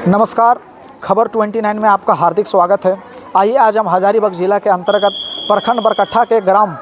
नमस्कार, खबर 29 में आपका हार्दिक स्वागत है। आइए आज हम हजारीबाग जिला के अंतर्गत प्रखंड बरकट्ठा के ग्राम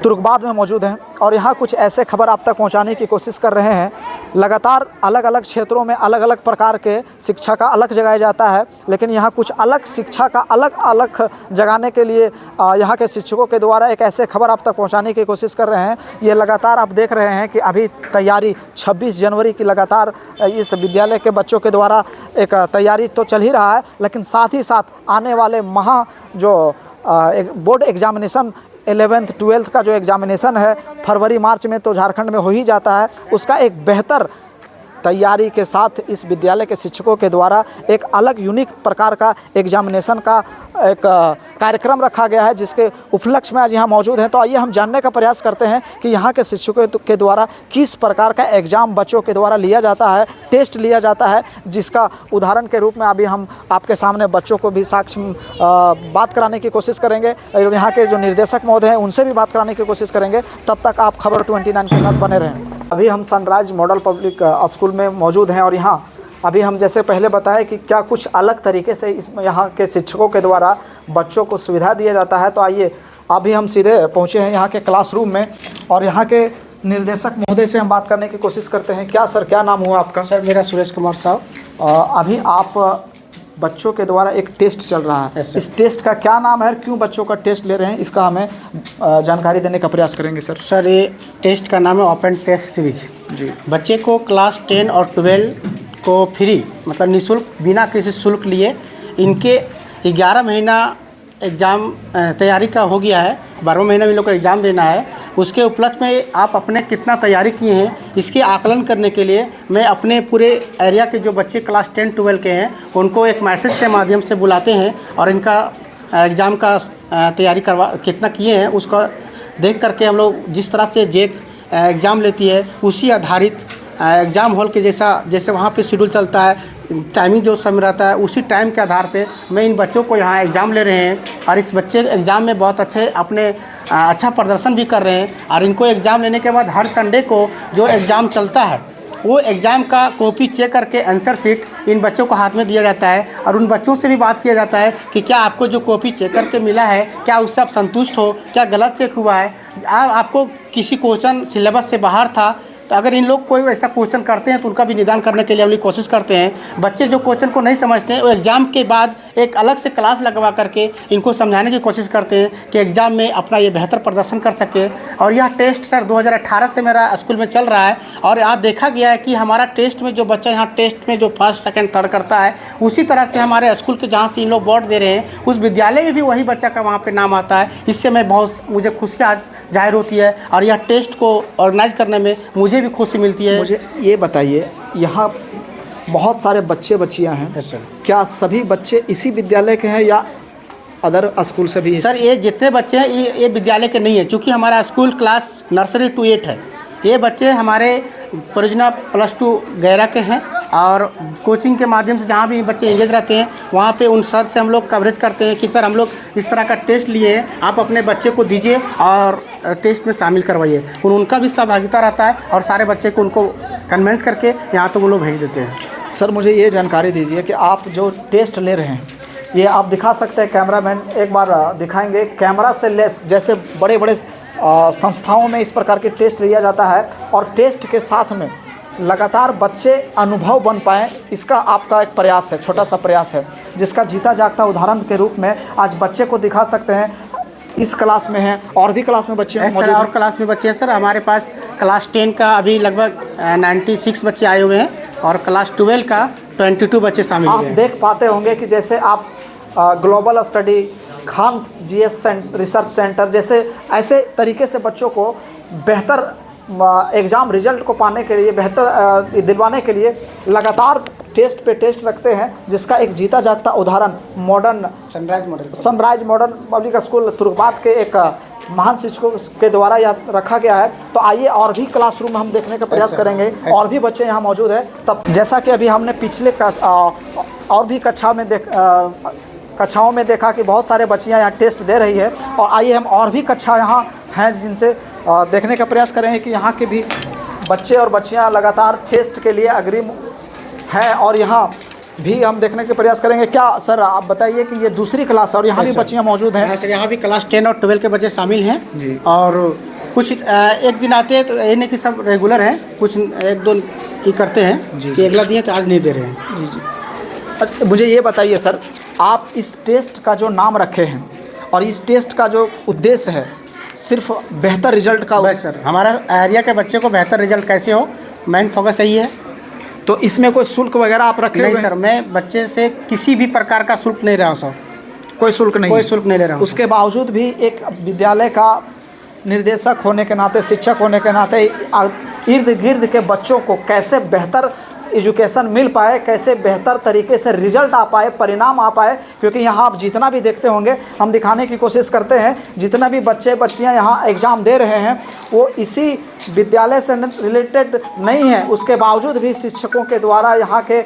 तुर्कबाद में मौजूद हैं और यहाँ कुछ ऐसे खबर आप तक पहुँचाने की कोशिश कर रहे हैं। लगातार अलग अलग क्षेत्रों में अलग अलग प्रकार के शिक्षा का अलग जगाया जाता है, लेकिन यहाँ कुछ अलग शिक्षा का अलग अलग जगाने के लिए यहाँ के शिक्षकों के द्वारा एक ऐसे खबर आप तक पहुँचाने की कोशिश कर रहे हैं। ये लगातार आप देख रहे हैं कि अभी तैयारी 26 जनवरी की लगातार इस विद्यालय के बच्चों के द्वारा एक तैयारी तो चल ही रहा है, लेकिन साथ ही साथ आने वाले एक बोर्ड एग्जामिनेशन 11th 12th का जो एग्ज़ामिनेशन है फरवरी मार्च में तो झारखंड में हो ही जाता है। उसका एक बेहतर तैयारी के साथ इस विद्यालय के शिक्षकों के द्वारा एक अलग यूनिक प्रकार का एग्ज़ामिनेशन का एक कार्यक्रम रखा गया है, जिसके उपलक्ष्य में आज यहाँ मौजूद हैं। तो आइए हम जानने का प्रयास करते हैं कि यहाँ के शिक्षकों के द्वारा किस प्रकार का एग्ज़ाम बच्चों के द्वारा लिया जाता है, टेस्ट लिया जाता है, जिसका उदाहरण के रूप में अभी हम आपके सामने बच्चों को भी साक्ष्य बात कराने की कोशिश करेंगे और यहाँ के जो निर्देशक महोदय हैं उनसे भी बात कराने की कोशिश करेंगे। तब तक आप खबर 29 के साथ बने रहें। अभी हम सनराइज मॉडल पब्लिक स्कूल में मौजूद हैं और यहाँ अभी हम जैसे पहले बताएं कि क्या कुछ अलग तरीके से इसमें यहाँ के शिक्षकों के द्वारा बच्चों को सुविधा दिया जाता है। तो आइए अभी हम सीधे पहुँचे हैं यहाँ के क्लासरूम में और यहाँ के निर्देशक महोदय से हम बात करने की कोशिश करते हैं। क्या सर, क्या नाम हुआ आपका? सर मेरा सुरेश कुमार साहब। अभी आप बच्चों के द्वारा एक टेस्ट चल रहा है, इस टेस्ट का क्या नाम है और क्यों बच्चों का टेस्ट ले रहे हैं, इसका हमें जानकारी देने का प्रयास करेंगे सर। सर ये टेस्ट का नाम है ओपन टेस्ट सीरीज जी। बच्चे को क्लास 10 और 12 को फ्री मतलब निःशुल्क बिना किसी शुल्क लिए इनके 11 महीना एग्ज़ाम तैयारी का हो गया है। 12वां महीना भी लोग को एग्ज़ाम देना है। उसके उपलक्ष्य में आप अपने कितना तैयारी किए हैं इसके आकलन करने के लिए मैं अपने पूरे एरिया के जो बच्चे क्लास 10 12 के हैं उनको एक मैसेज के माध्यम से बुलाते हैं और इनका एग्ज़ाम का तैयारी कितना किए हैं उसका देख करके हम लोग जिस तरह से जेक एग्ज़ाम लेती है उसी आधारित एग्ज़ाम हॉल के जैसे वहाँ पे शेड्यूल चलता है, टाइमिंग जो समय रहता है उसी टाइम के आधार पे मैं इन बच्चों को यहाँ एग्ज़ाम ले रहे हैं और इस बच्चे एग्ज़ाम में बहुत अच्छे अपने अच्छा प्रदर्शन भी कर रहे हैं। और इनको एग्ज़ाम लेने के बाद हर संडे को जो एग्ज़ाम चलता है वो एग्ज़ाम का कॉपी चेक करके आंसर शीट इन बच्चों को हाथ में दिया जाता है और उन बच्चों से भी बात किया जाता है कि क्या आपको जो कॉपी चेक करके मिला है क्या उससे आप संतुष्ट हो, क्या गलत चेक हुआ है, आपको किसी क्वेश्चन सिलेबस से बाहर था। तो अगर इन लोग कोई ऐसा क्वेश्चन करते हैं तो उनका भी निदान करने के लिए हम लोग कोशिश करते हैं। बच्चे जो क्वेश्चन को नहीं समझते हैं वो एग्ज़ाम के बाद एक अलग से क्लास लगवा करके इनको समझाने की कोशिश करते हैं कि एग्ज़ाम में अपना ये बेहतर प्रदर्शन कर सके। और यह टेस्ट सर 2018 से मेरा स्कूल में चल रहा है और आज देखा गया है कि हमारा टेस्ट में जो बच्चा यहाँ टेस्ट में जो फर्स्ट सेकंड थर्ड करता है उसी तरह से हमारे स्कूल के जहाँ से इन लोग बोर्ड दे रहे हैं उस विद्यालय में भी वही बच्चा का वहाँ पर नाम आता है। इससे मैं मुझे खुशी आज जाहिर होती है और यह टेस्ट को ऑर्गेनाइज करने में मुझे भी खुशी मिलती है। मुझे ये बताइए, यहाँ बहुत सारे बच्चे बच्चियाँ हैं, यस सर। क्या सभी बच्चे इसी विद्यालय के हैं या अदर स्कूल से भी? सर ये जितने बच्चे हैं ये विद्यालय के नहीं है, क्योंकि हमारा स्कूल क्लास नर्सरी टू 8 है। ये बच्चे हमारे परियोजना +2 गैरा के हैं और कोचिंग के माध्यम से जहाँ भी बच्चे इंगेज रहते हैं वहाँ पे उन सर से हम लोग कवरेज करते हैं कि सर हम लोग इस तरह का टेस्ट लिए हैं, आप अपने बच्चे को दीजिए और टेस्ट में शामिल करवाइए। उनका भी सहभागिता रहता है और सारे बच्चे को उनको कन्वेंस करके यहाँ तो वो लोग भेज देते हैं। सर मुझे ये जानकारी दीजिए कि आप जो टेस्ट ले रहे हैं ये आप दिखा सकते हैं, कैमरामैन एक बार दिखाएंगे, कैमरा से लेस जैसे बड़े बड़े संस्थाओं में इस प्रकार के टेस्ट लिया जाता है और टेस्ट के साथ में लगातार बच्चे अनुभव बन पाएँ, इसका आपका एक प्रयास है, छोटा सा प्रयास है, जिसका जीता जागता उदाहरण के रूप में आज बच्चे को दिखा सकते हैं। इस क्लास में हैं और भी क्लास में बच्चे हैं सर, और क्लास में बच्चे हैं सर। हमारे पास क्लास 10 का अभी लगभग 96 बच्चे आए हुए हैं और क्लास 12 का 22 बच्चे शामिल हैं। आप देख पाते होंगे कि जैसे आप global study, Khan GS research centre जैसे ऐसे तरीके से बच्चों को बेहतर एग्ज़ाम रिजल्ट को पाने के लिए, बेहतर दिलवाने के लिए लगातार टेस्ट पे टेस्ट रखते हैं, जिसका एक जीता जागता उदाहरण सनराइज मॉडर्न पब्लिक स्कूल तुर्कबाद के एक महान शिक्षकों के द्वारा यह रखा गया है। तो आइए और भी क्लासरूम में हम देखने का प्रयास करेंगे, और भी बच्चे यहाँ मौजूद हैं। तब जैसा कि अभी हमने पिछले और भी कक्षाओं में देखा कि बहुत सारे बच्चियाँ यहाँ टेस्ट दे रही है, और आइए हम और भी कक्षा यहाँ हैं जिनसे देखने का प्रयास करेंगे कि यहाँ के भी बच्चे और बच्चियाँ लगातार टेस्ट के लिए अग्रिम है और यहाँ भी हम देखने के प्रयास करेंगे। क्या सर आप बताइए कि ये दूसरी क्लास है और यहाँ भी बच्चियाँ मौजूद हैं? हाँ सर, यहाँ भी क्लास 10 और 12 के बच्चे शामिल हैं जी। और कुछ एक दिन आते हैं तो ये नहीं कि सब रेगुलर हैं, कुछ एक दो ही करते हैं जी। कि अगला दिए तो आज नहीं दे रहे हैं। जी जी। अच्छा, मुझे ये बताइए सर, आप इस टेस्ट का जो नाम रखे हैं और इस टेस्ट का जो उद्देश्य है सिर्फ बेहतर रिजल्ट का? बस सर, हमारा एरिया के बच्चे को बेहतर रिजल्ट कैसे हो, मेन फोकस यही है। तो इसमें कोई शुल्क वगैरह आप रखे नहीं हुए हैं? सर, मैं बच्चे से किसी भी प्रकार का शुल्क नहीं रहा हूँ सर, कोई शुल्क नहीं? कोई शुल्क नहीं ले रहा हूँ। उसके बावजूद भी एक विद्यालय का निर्देशक होने के नाते, शिक्षक होने के नाते इर्द गिर्द के बच्चों को कैसे बेहतर एजुकेशन मिल पाए, कैसे बेहतर तरीके से रिजल्ट आ पाए, परिणाम आ पाए, क्योंकि यहाँ आप जितना भी देखते होंगे, हम दिखाने की कोशिश करते हैं, जितना भी बच्चे बच्चियाँ यहाँ एग्ज़ाम दे रहे हैं वो इसी विद्यालय से रिलेटेड नहीं है। उसके बावजूद भी शिक्षकों के द्वारा, यहाँ के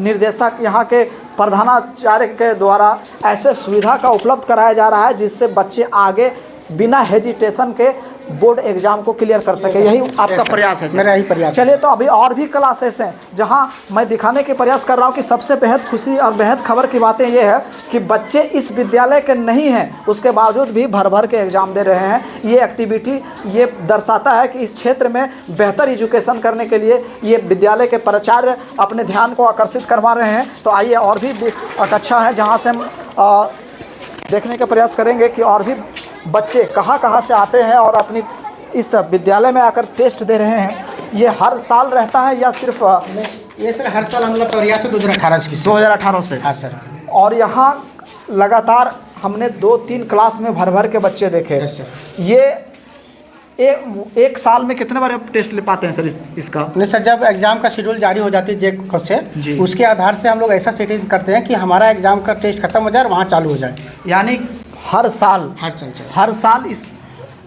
निर्देशक, यहाँ के प्रधानाचार्य के द्वारा ऐसे सुविधा का उपलब्ध कराया जा रहा है जिससे बच्चे आगे बिना हेजिटेशन के बोर्ड एग्जाम को क्लियर कर सके। यही आपका प्रयास है? मेरा यही प्रयास। चलिए, तो अभी और भी क्लासेस हैं जहां मैं दिखाने के प्रयास कर रहा हूं कि सबसे बेहद खुशी और बेहद खबर की बातें ये है कि बच्चे इस विद्यालय के नहीं हैं, उसके बावजूद भी भर भर के एग्ज़ाम दे रहे हैं। ये एक्टिविटी ये दर्शाता है कि इस क्षेत्र में बेहतर एजुकेशन करने के लिए ये विद्यालय के प्राचार्य अपने ध्यान को आकर्षित करवा रहे हैं। तो आइए और भी कक्षा है जहाँ से हम देखने का प्रयास करेंगे कि और भी बच्चे कहाँ से आते हैं और अपनी इस विद्यालय में आकर टेस्ट दे रहे हैं। ये हर साल रहता है या सिर्फ? ये सर हर साल हम लोग प्रयास है 2018 से। हाँ सर। और यहाँ लगातार हमने 2-3 क्लास में भर भर के बच्चे देखे। Yes sir. ये एक साल में कितने बार आप टेस्ट ले पाते हैं सर इसका? नहीं सर, जब एग्ज़ाम का शेड्यूल जारी हो जाती है जे से जी। उसके आधार से हम लोग ऐसा सेटिंग करते हैं कि हमारा एग्ज़ाम का टेस्ट खत्म हो जाए और वहाँ चालू हो जाए। यानी हर साल इस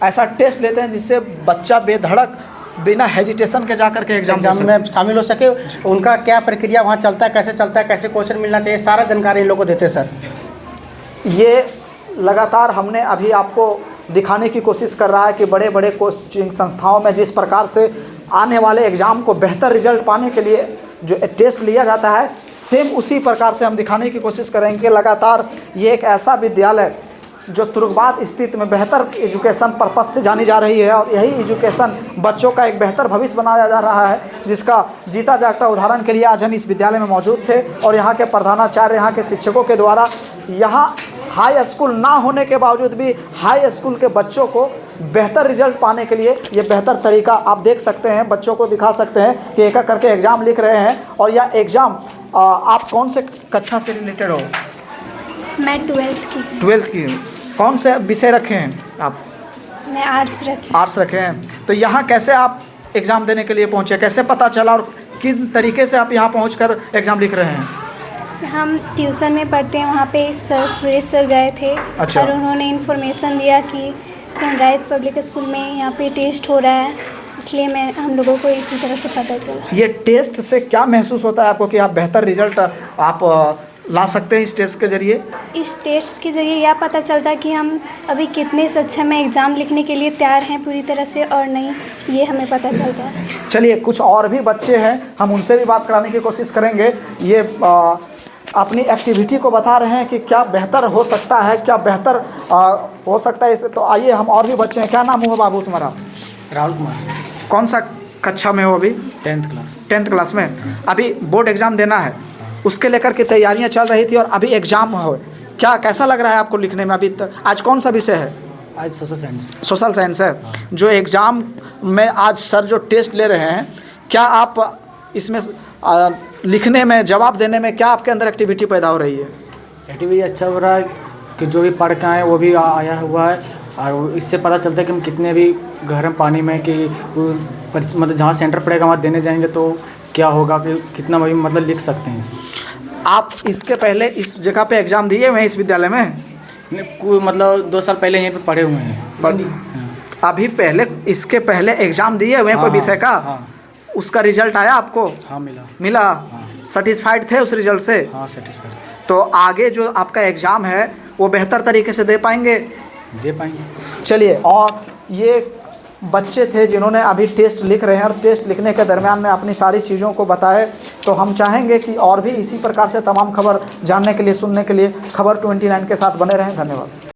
ऐसा टेस्ट लेते हैं जिससे बच्चा बेधड़क बिना हेजिटेशन के जाकर के एग्जाम में शामिल हो सके। उनका क्या प्रक्रिया वहाँ चलता है, कैसे क्वेश्चन मिलना चाहिए, सारा जानकारी इन लोग को देते हैं सर। ये लगातार हमने अभी आपको दिखाने की कोशिश कर रहा है कि बड़े बड़े कोचिंग संस्थाओं में जिस प्रकार से आने वाले एग्ज़ाम को बेहतर रिजल्ट पाने के लिए जो टेस्ट लिया जाता है, सेम उसी प्रकार से हम दिखाने की कोशिश करेंगे कि लगातार ये एक ऐसा विद्यालय जो तुर्कबाद स्थित में बेहतर एजुकेशन पर्पस से जानी जा रही है और यही एजुकेशन बच्चों का एक बेहतर भविष्य बनाया जा रहा है, जिसका जीता जागता उदाहरण के लिए आज हम इस विद्यालय में मौजूद थे। और यहाँ के प्रधानाचार्य, यहाँ के शिक्षकों के द्वारा यहाँ हाई स्कूल ना होने के बावजूद भी हाई स्कूल के बच्चों को बेहतर रिजल्ट पाने के लिए ये बेहतर तरीका आप देख सकते हैं, बच्चों को दिखा सकते हैं कि एक एक करके एग्ज़ाम लिख रहे हैं। और यह एग्ज़ाम आप कौन से कक्षा से रिलेटेड हो? मैं 12th की। कौन से विषय रखे हैं आप? मैं आर्ट्स रखे हैं। तो यहाँ कैसे आप एग्ज़ाम देने के लिए पहुँचे, कैसे पता चला और किन तरीके से आप यहाँ पहुँचकर एग्ज़ाम लिख रहे हैं? हम ट्यूशन में पढ़ते हैं, वहाँ पे सर सुरेश सर गए थे। अच्छा। और उन्होंने इन्फॉर्मेशन दिया कि सनराइज़ पब्लिक स्कूल में यहाँ पे टेस्ट हो रहा है, इसलिए हम लोगों को इसी तरह से पता चला। ये टेस्ट से क्या महसूस होता है आपको कि आप बेहतर रिजल्ट आप ला सकते हैं इस टेस्ट के ज़रिए? इस टेस्ट के ज़रिए यह पता चलता है कि हम अभी कितने सक्षम में एग्ज़ाम लिखने के लिए तैयार हैं पूरी तरह से और नहीं, ये हमें पता चलता है। चलिए, कुछ और भी बच्चे हैं, हम उनसे भी बात कराने की कोशिश करेंगे। ये अपनी एक्टिविटी को बता रहे हैं कि क्या बेहतर हो सकता है, क्या बेहतर हो सकता है इससे। तो आइए, हम और भी बच्चे हैं। क्या नाम हुआ बाबू तुम्हारा? राहुल कुमार। कौन सा कक्षा में हो अभी? 10th क्लास में। अभी बोर्ड एग्ज़ाम देना है, उसके लेकर के तैयारियां चल रही थी और अभी एग्ज़ाम हो। क्या कैसा लग रहा है आपको लिखने में अभी तक? आज कौन सा विषय है? आज सोशल साइंस है। जो एग्ज़ाम में आज सर जो टेस्ट ले रहे हैं, क्या आप इसमें लिखने में, जवाब देने में क्या आपके अंदर एक्टिविटी पैदा हो रही है? एक्टिविटी अच्छा हो रहा है कि जो भी पढ़ के आए वो भी आया हुआ है और इससे पता चलता है कि हम कितने भी गर्म पानी में कि मतलब जहाँ सेंटर पड़ेगा वहाँ देने जाएंगे तो क्या होगा कि कितना भी मतलब लिख सकते हैं इसमें। आप इसके पहले इस जगह पे एग्ज़ाम दिए हुए हैं इस विद्यालय में? मतलब 2 साल पहले यहीं पे पढ़े हुए हैं। अभी पहले इसके पहले एग्ज़ाम दिए हुए हैं कोई विषय का? हाँ। उसका रिजल्ट आया आपको? हाँ, मिला। हाँ। सेटिस्फाइड थे उस रिजल्ट से? हाँ, सेटिस्फाइड। तो आगे जो आपका एग्ज़ाम है वो बेहतर तरीके से दे पाएंगे? दे पाएंगे। चलिए, और ये बच्चे थे जिन्होंने अभी टेस्ट लिख रहे हैं और टेस्ट लिखने के दरमियान में अपनी सारी चीज़ों को बताए। तो हम चाहेंगे कि और भी इसी प्रकार से तमाम खबर जानने के लिए, सुनने के लिए खबर 29 के साथ बने रहें। धन्यवाद।